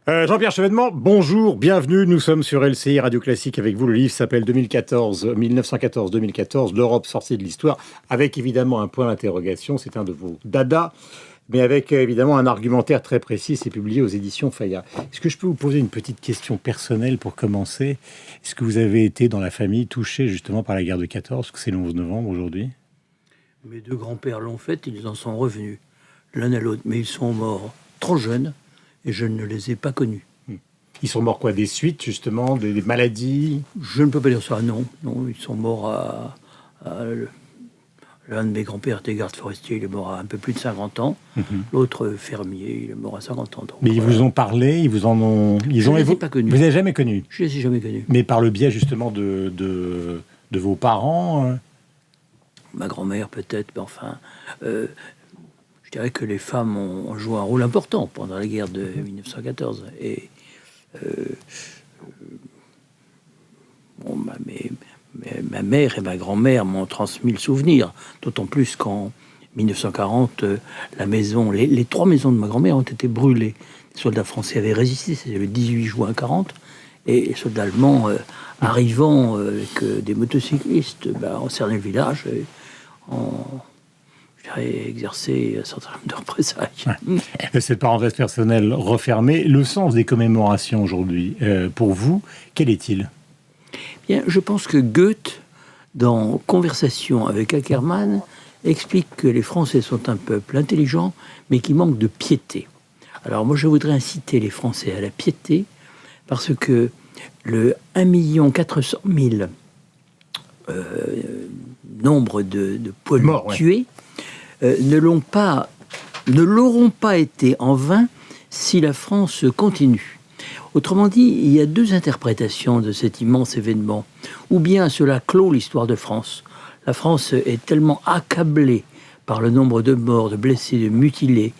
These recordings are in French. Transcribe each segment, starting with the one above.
Jean-Pierre Chevènement, bonjour, bienvenue. Nous sommes sur LCI Radio Classique avec vous. Le livre s'appelle 1914-2014, l'Europe sortie de l'histoire, avec évidemment un point d'interrogation. C'est un de vos dadas, mais avec évidemment un argumentaire très précis. C'est publié aux éditions Fayard. Est-ce que je peux vous poser une petite question personnelle pour commencer? Est-ce que vous avez été dans la famille touché justement par la guerre de 14, parce que c'est le 11 novembre aujourd'hui? Mes deux grands-pères l'ont fait, ils en sont revenus l'un à l'autre, mais ils sont morts trop jeunes et je ne les ai pas connus. Ils sont morts quoi? Des suites justement, des maladies? Je ne peux pas dire ça, non. Ils sont morts l'un de mes grands-pères était garde forestier, il est mort à un peu plus de 50 ans. L'autre fermier, il est mort à 50 ans. Donc, mais ils vous ont parlé, ils vous en ont... Je ne les ai pas connus. Vous ne les avez jamais connus? Je ne les ai jamais connus. Mais par le biais justement de vos parents Ma grand-mère peut-être, mais enfin... je dirais que les femmes ont joué un rôle important pendant la guerre de 1914. Et ma mère et ma grand-mère m'ont transmis le souvenir, d'autant plus qu'en 1940, les trois maisons de ma grand-mère ont été brûlées. Les soldats français avaient résisté, c'était le 18 juin 40, et les soldats allemands arrivant avec des motocyclistes ont cerné le village et exercer un certain nombre de représailles. Cette parenthèse personnelle refermée, le sens des commémorations aujourd'hui, pour vous, quel est-il? Bien, je pense que Goethe, dans Conversation avec Ackermann, explique que les Français sont un peuple intelligent, mais qui manque de piété. Alors moi, je voudrais inciter les Français à la piété, parce que le 1,4 million nombre de poilus tués ne l'auront pas été en vain si la France continue. Autrement dit, il y a deux interprétations de cet immense événement. Ou bien cela clôt l'histoire de France. La France est tellement accablée par le nombre de morts, de blessés, de mutilés,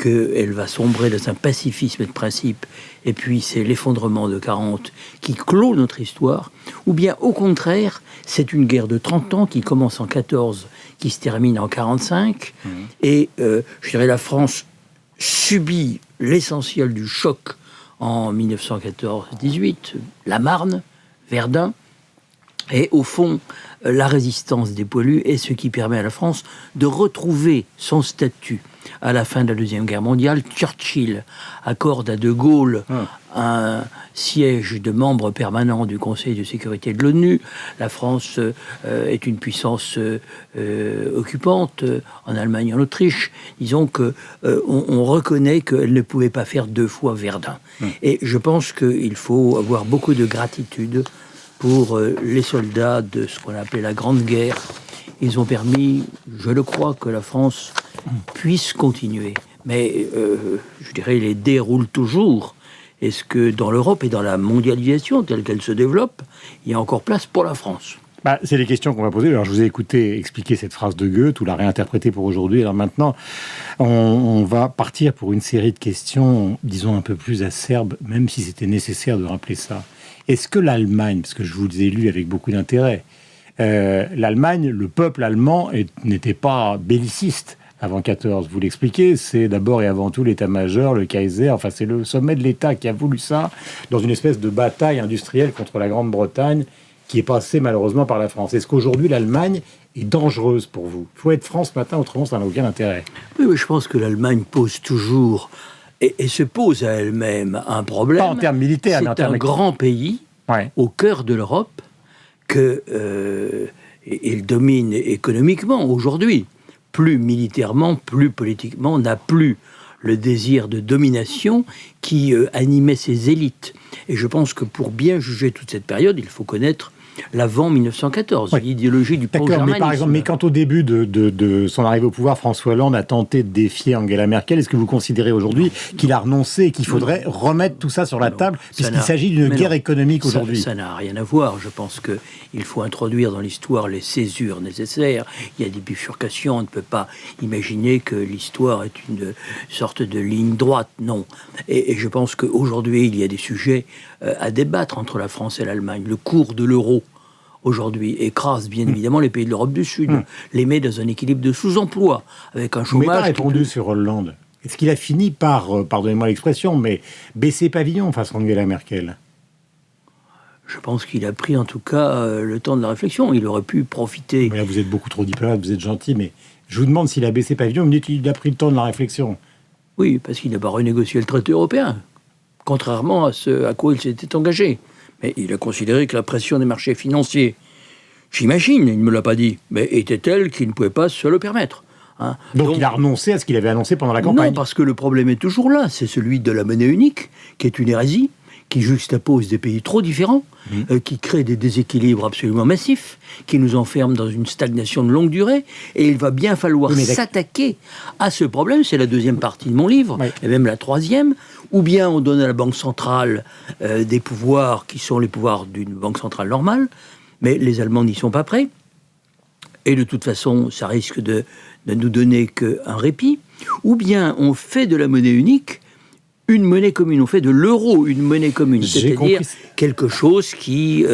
qu'elle va sombrer dans un pacifisme de principe, et puis c'est l'effondrement de 40 qui clôt notre histoire, ou bien au contraire, c'est une guerre de 30 ans qui commence en 14, qui se termine en 45, et je dirais la France subit l'essentiel du choc en 1914-18, la Marne, Verdun, et au fond, la résistance des poilus est ce qui permet à la France de retrouver son statut. À la fin de la Deuxième Guerre mondiale, Churchill accorde à De Gaulle un siège de membre permanent du Conseil de sécurité de l'ONU. La France est une puissance occupante en Allemagne et en Autriche. Disons que on reconnaît qu'elle ne pouvait pas faire deux fois Verdun. Et je pense qu'il faut avoir beaucoup de gratitude pour les soldats de ce qu'on appelait la Grande Guerre. Ils ont permis, je le crois, que la France puisse continuer. Mais, je dirais, les dés roulent toujours. Est-ce que dans l'Europe et dans la mondialisation telle qu'elle se développe, il y a encore place pour la France? C'est les questions qu'on va poser. Alors, je vous ai écouté expliquer cette phrase de Goethe, ou la réinterpréter pour aujourd'hui. Alors maintenant, on va partir pour une série de questions, disons, un peu plus acerbes, même si c'était nécessaire de rappeler ça. Est-ce que l'Allemagne, parce que je vous ai lu avec beaucoup d'intérêt, l'Allemagne, le peuple allemand n'était pas belliciste avant 14. Vous l'expliquez, c'est d'abord et avant tout l'état-major, le Kaiser, enfin c'est le sommet de l'État qui a voulu ça, dans une espèce de bataille industrielle contre la Grande-Bretagne, qui est passée malheureusement par la France. Est-ce qu'aujourd'hui l'Allemagne est dangereuse pour vous? Il faut être France matin, autrement ça n'a aucun intérêt. Oui, mais je pense que l'Allemagne pose toujours, et se pose à elle-même un problème. Pas en termes militaires, mais en termes... C'est un grand pays, au cœur de l'Europe, il domine économiquement aujourd'hui, plus militairement, plus politiquement, n'a plus le désir de domination qui animait ses élites. Et je pense que pour bien juger toute cette période, il faut connaître l'avant 1914, l'idéologie du pan-germanisme. Mais par exemple, quand au début de son arrivée au pouvoir, François Hollande a tenté de défier Angela Merkel, est-ce que vous considérez aujourd'hui qu'il a renoncé et qu'il faudrait remettre tout ça sur la table, puisqu'il s'agit d'une guerre économique aujourd'hui? Ça n'a rien à voir. Je pense qu'il faut introduire dans l'histoire les césures nécessaires. Il y a des bifurcations. On ne peut pas imaginer que l'histoire est une sorte de ligne droite. Non. Et je pense qu'aujourd'hui, il y a des sujets à débattre entre la France et l'Allemagne. Le cours de l'euro aujourd'hui écrase bien évidemment les pays de l'Europe du Sud, les met dans un équilibre de sous-emploi, avec un chômage... Vous n'avez pas répondu sur Hollande. Est-ce qu'il a fini par, pardonnez-moi l'expression, mais baisser pavillon face à Angela Merkel? Je pense qu'il a pris en tout cas le temps de la réflexion. Il aurait pu profiter. Mais là, vous êtes beaucoup trop diplomate, vous êtes gentil, mais je vous demande s'il a baissé pavillon. Vous me dites qu'il a pris le temps de la réflexion. Oui, parce qu'il n'a pas renégocié le traité européen, contrairement à ce à quoi il s'était engagé. Mais il a considéré que la pression des marchés financiers, j'imagine, il ne me l'a pas dit, mais était telle qu'il ne pouvait pas se le permettre. Hein. Donc il a renoncé à ce qu'il avait annoncé pendant la campagne. Non, parce que le problème est toujours là. C'est celui de la monnaie unique, qui est une hérésie, qui juxtapose des pays trop différents, qui crée des déséquilibres absolument massifs, qui nous enferme dans une stagnation de longue durée. Et il va bien falloir s'attaquer à ce problème. C'est la deuxième partie de mon livre, et même la troisième. Ou bien on donne à la Banque centrale des pouvoirs qui sont les pouvoirs d'une banque centrale normale, mais les Allemands n'y sont pas prêts. Et de toute façon, ça risque de nous donner qu'un répit. Ou bien on fait de la monnaie unique une monnaie commune. On fait de l'euro une monnaie commune. C'est-à-dire quelque chose qui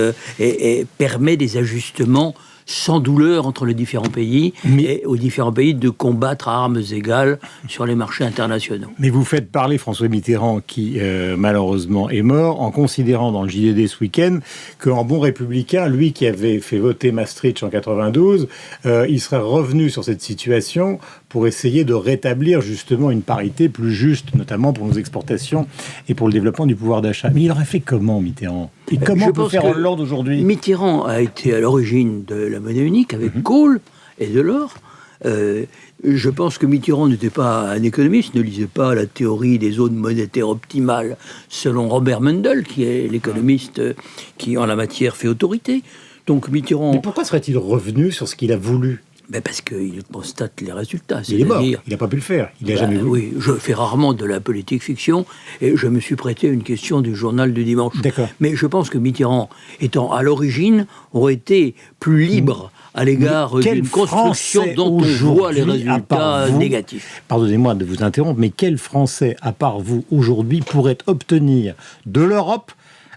permet des ajustements sans douleur entre les différents pays et aux différents pays de combattre à armes égales sur les marchés internationaux. Mais vous faites parler François Mitterrand qui malheureusement est mort en considérant dans le JDD ce week-end qu'en bon républicain, lui qui avait fait voter Maastricht en 92, il serait revenu sur cette situation pour essayer de rétablir justement une parité plus juste, notamment pour nos exportations et pour le développement du pouvoir d'achat. Mais il aurait fait comment, Mitterrand? Et comment peut faire Hollande aujourd'hui? Mitterrand a été à l'origine de la monnaie unique avec Kohl et Delors. Je pense que Mitterrand n'était pas un économiste, ne lisait pas la théorie des zones monétaires optimales selon Robert Mundell, qui est l'économiste qui en la matière fait autorité. Donc Mitterrand... Mais pourquoi serait-il revenu sur ce qu'il a voulu? Ben parce qu'il constate les résultats. Il est mort, il n'a pas pu le faire, il n'a jamais voulu. Oui, je fais rarement de la politique fiction et je me suis prêté à une question du journal du dimanche. Mais je pense que Mitterrand, étant à l'origine, aurait été plus libre à l'égard d'une construction dont on voit les résultats négatifs. Pardonnez-moi de vous interrompre, mais quel Français, à part vous, aujourd'hui, pourrait obtenir de l'Europe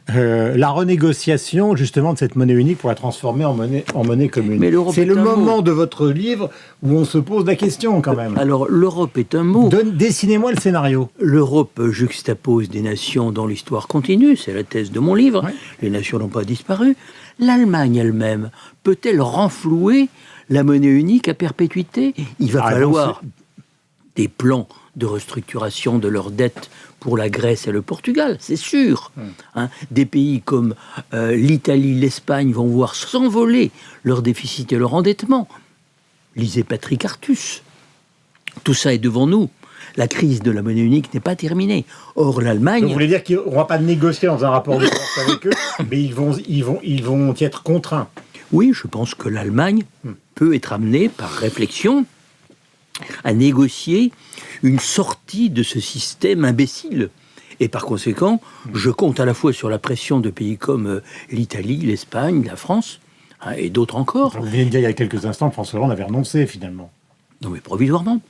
la renégociation justement de cette monnaie unique pour la transformer en monnaie commune? C'est le moment de votre livre où on se pose la question quand même. Alors l'Europe est un mot. Dessinez-moi le scénario. L'Europe juxtapose des nations dont l'histoire continue, c'est la thèse de mon livre. Les nations n'ont pas disparu. L'Allemagne elle-même peut-elle renflouer la monnaie unique à perpétuité? Il va falloir des plans de restructuration de leurs dettes pour la Grèce et le Portugal, c'est sûr. Des pays comme l'Italie, l'Espagne vont voir s'envoler leur déficit et leur endettement. Lisez Patrick Artus. Tout ça est devant nous. La crise de la monnaie unique n'est pas terminée. Or, l'Allemagne... Vous voulez dire qu'on ne va pas négocier dans un rapport de force avec eux, mais ils vont y être contraints? Oui, je pense que l'Allemagne peut être amenée, par réflexion, à négocier une sortie de ce système imbécile. Et par conséquent, je compte à la fois sur la pression de pays comme l'Italie, l'Espagne, la France, et d'autres encore. Vous venez de dire il y a quelques instants que François Hollande avait renoncé finalement. Non mais provisoirement.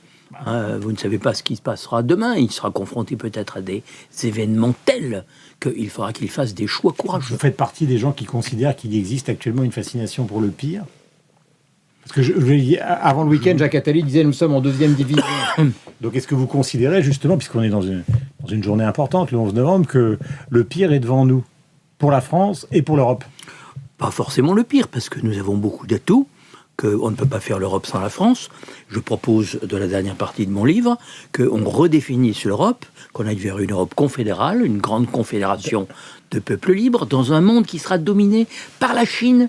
Vous ne savez pas ce qui se passera demain. Il sera confronté peut-être à des événements tels qu'il faudra qu'il fasse des choix courageux. Vous faites partie des gens qui considèrent qu'il existe actuellement une fascination pour le pire? Parce que avant le week-end, Jacques Attali disait nous sommes en 2e division. Donc est-ce que vous considérez justement, puisqu'on est dans une journée importante, le 11 novembre, que le pire est devant nous, pour la France et pour l'Europe? Pas forcément le pire, parce que nous avons beaucoup d'atouts, qu'on ne peut pas faire l'Europe sans la France. Je propose, de la dernière partie de mon livre, qu'on redéfinisse l'Europe, qu'on aille vers une Europe confédérale, une grande confédération de peuples libres, dans un monde qui sera dominé par la Chine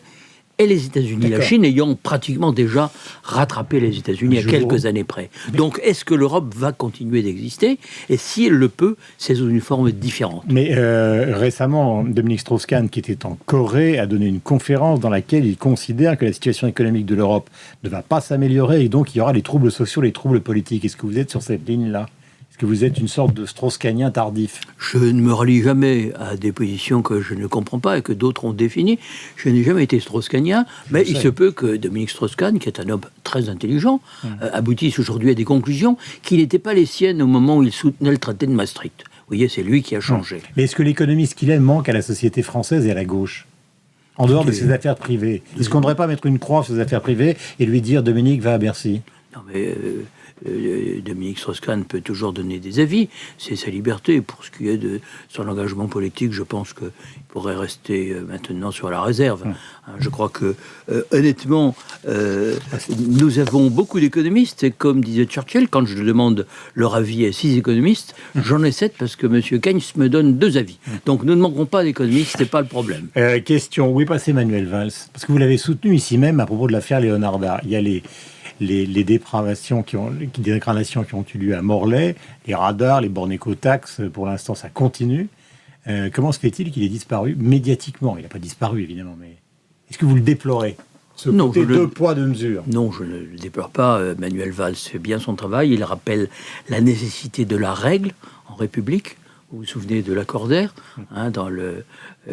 et les États-Unis. La Chine ayant pratiquement déjà rattrapé les États-Unis à quelques années près. Donc, est-ce que l'Europe va continuer d'exister? Et si elle le peut, c'est sous une forme différente. Mais récemment, Dominique Strauss-Kahn, qui était en Corée, a donné une conférence dans laquelle il considère que la situation économique de l'Europe ne va pas s'améliorer et donc il y aura les troubles sociaux, les troubles politiques. Est-ce que vous êtes sur cette ligne-là? Est-ce que vous êtes une sorte de Strauss-Kahnien tardif? Je ne me relie jamais à des positions que je ne comprends pas et que d'autres ont définies. Je n'ai jamais été Strauss-Kahnien, mais il se peut que Dominique Strauss-Kahn, qui est un homme très intelligent, aboutisse aujourd'hui à des conclusions qui n'étaient pas les siennes au moment où il soutenait le traité de Maastricht. Vous voyez, c'est lui qui a changé. Mais est-ce que l'économiste qu'il est manque à la société française et à la gauche? En dehors de ses affaires privées. Est-ce qu'on ne devrait pas mettre une croix sur ses affaires privées et lui dire Dominique va à Bercy? Non mais... Dominique Strauss-Kahn peut toujours donner des avis, c'est sa liberté. Pour ce qui est de son engagement politique, je pense qu'il pourrait rester maintenant sur la réserve. Je crois que, honnêtement, nous avons beaucoup d'économistes, et comme disait Churchill, quand je demande leur avis à 6 économistes, j'en ai 7 parce que M. Keynes me donne 2 avis. Donc nous ne manquons pas d'économistes, c'est pas le problème. Question, où est passé Manuel Valls? Parce que vous l'avez soutenu ici même à propos de l'affaire Leonarda. Il y a les dégradations qui ont eu lieu à Morlaix, les radars, les bornes écotaxes, pour l'instant ça continue. Comment se fait-il qu'il ait disparu médiatiquement? Il n'a pas disparu évidemment, mais est-ce que vous le déplorez? Non, deux poids, deux mesures. Non, je ne le déplore pas. Manuel Valls fait bien son travail. Il rappelle la nécessité de la règle en République. Vous vous souvenez de Lacordaire, dans le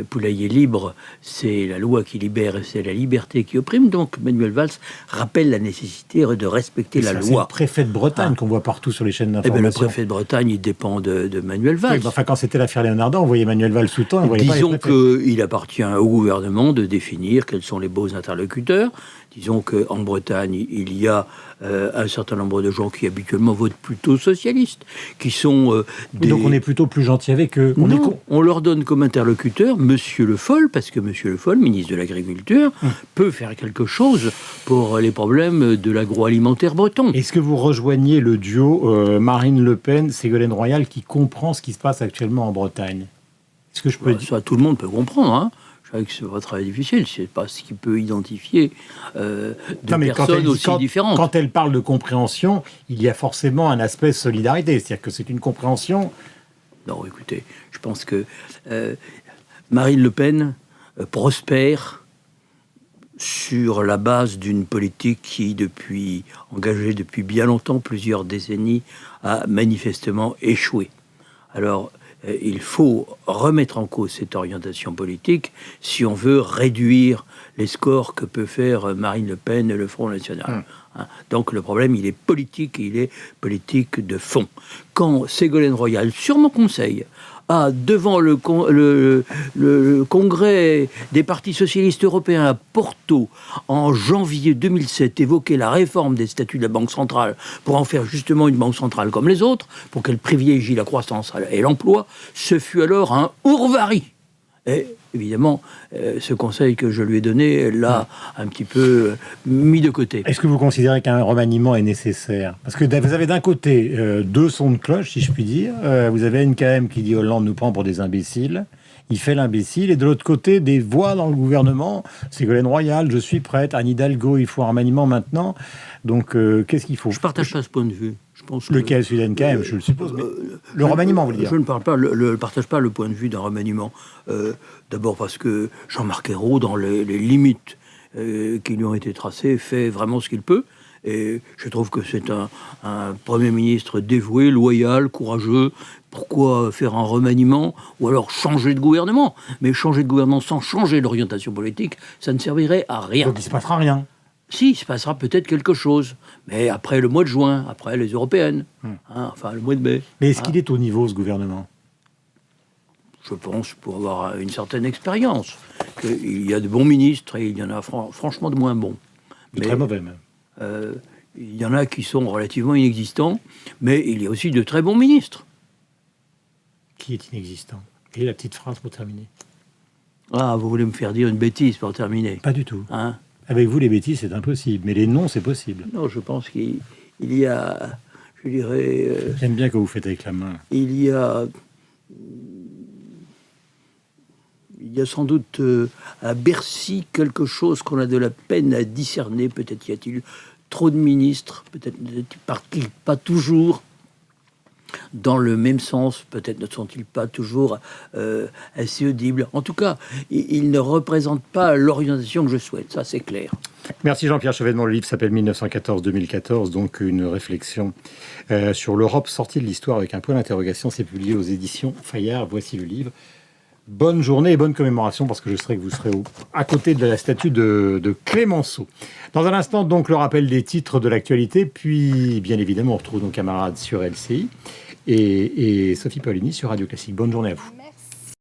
poulailler libre, c'est la loi qui libère et c'est la liberté qui opprime. Donc Manuel Valls rappelle la nécessité de respecter la loi. C'est le préfet de Bretagne qu'on voit partout sur les chaînes d'information. Eh bien, le préfet de Bretagne, il dépend de Manuel Valls. Oui, enfin, quand c'était l'affaire Leonarda, on voyait Manuel Valls sous temps. Disons qu'il appartient au gouvernement de définir quels sont les beaux interlocuteurs. Disons qu'en Bretagne, il y a un certain nombre de gens qui habituellement votent plutôt socialistes, qui sont Donc on est plutôt plus gentil avec eux. On leur donne comme interlocuteur Monsieur Le Foll, parce que Monsieur Le Foll, ministre de l'Agriculture, peut faire quelque chose pour les problèmes de l'agroalimentaire breton. Est-ce que vous rejoignez le duo Marine Le Pen-Ségolène Royal qui comprend ce qui se passe actuellement en Bretagne? Est-ce que je peux dire... Ça, tout le monde peut comprendre, hein. Je sais que c'est pas très difficile, c'est pas ce qui peut identifier personnes aussi différentes. Quand elle parle de compréhension, il y a forcément un aspect solidarité, c'est-à-dire que c'est une compréhension... Non, écoutez, je pense que Marine Le Pen prospère sur la base d'une politique qui, engagée depuis bien longtemps, plusieurs décennies, a manifestement échoué. Alors, il faut remettre en cause cette orientation politique si on veut réduire les scores que peut faire Marine Le Pen et le Front National. Donc le problème, il est politique, et il est politique de fond. Quand Ségolène Royal, sur mon conseil, a, devant le congrès des partis socialistes européens à Porto, en janvier 2007, évoqué la réforme des statuts de la Banque centrale pour en faire justement une banque centrale comme les autres, pour qu'elle privilégie la croissance et l'emploi, ce fut alors un ourvari. Et évidemment, ce conseil que je lui ai donné l'a un petit peu mis de côté. Est-ce que vous considérez qu'un remaniement est nécessaire? Parce que vous avez d'un côté 2 sons de cloche, si je puis dire. Vous avez NKM qui dit Hollande nous prend pour des imbéciles. Il fait l'imbécile. Et de l'autre côté, des voix dans le gouvernement. Ségolène Royal, je suis prête. Anne Hidalgo, il faut un remaniement maintenant. Donc, qu'est-ce qu'il faut? Je ne partage pas ce point de vue. Je pense lequel, celui d'NKM, je le suppose. Mais le remaniement, vous le dire. Je ne partage pas le point de vue d'un remaniement. D'abord parce que Jean-Marc Ayrault, dans les limites qui lui ont été tracées, fait vraiment ce qu'il peut. Et je trouve que c'est un Premier ministre dévoué, loyal, courageux. Pourquoi faire un remaniement ou alors changer de gouvernement? Mais changer de gouvernement sans changer d'orientation politique, ça ne servirait à rien. Donc il ne se passera rien. Si, il se passera peut-être quelque chose. Mais après le mois de juin, après les européennes, enfin le mois de mai. Mais est-ce qu'il est au niveau, ce gouvernement? Je pense, pour avoir une certaine expérience, qu'il y a de bons ministres et il y en a franchement de moins bons. Mais très mauvais même. Il y en a qui sont relativement inexistants, mais il y a aussi de très bons ministres. Qui est inexistant? Et la petite phrase pour terminer. Ah, vous voulez me faire dire une bêtise pour terminer? Pas du tout. Avec vous, les bêtises, c'est impossible. Mais les noms, c'est possible. Non, je pense qu'il y a, je dirais... J'aime bien que vous faites avec la main. Il y a sans doute à Bercy quelque chose qu'on a de la peine à discerner. Peut-être y a-t-il trop de ministres, peut-être part-il pas toujours dans le même sens, peut-être ne sont-ils pas toujours assez audibles. En tout cas, ils ne représentent pas l'orientation que je souhaite, ça c'est clair. Merci Jean-Pierre Chevènement. Le livre s'appelle 1914-2014, donc une réflexion sur l'Europe sortie de l'histoire avec un point d'interrogation. C'est publié aux éditions Fayard. Voici le livre. Bonne journée et bonne commémoration, parce que je sais que vous serez à côté de la statue de Clémenceau. Dans un instant, donc, le rappel des titres de l'actualité, puis, bien évidemment, on retrouve nos camarades sur LCI et Sophie Paulini sur Radio Classique. Bonne journée à vous.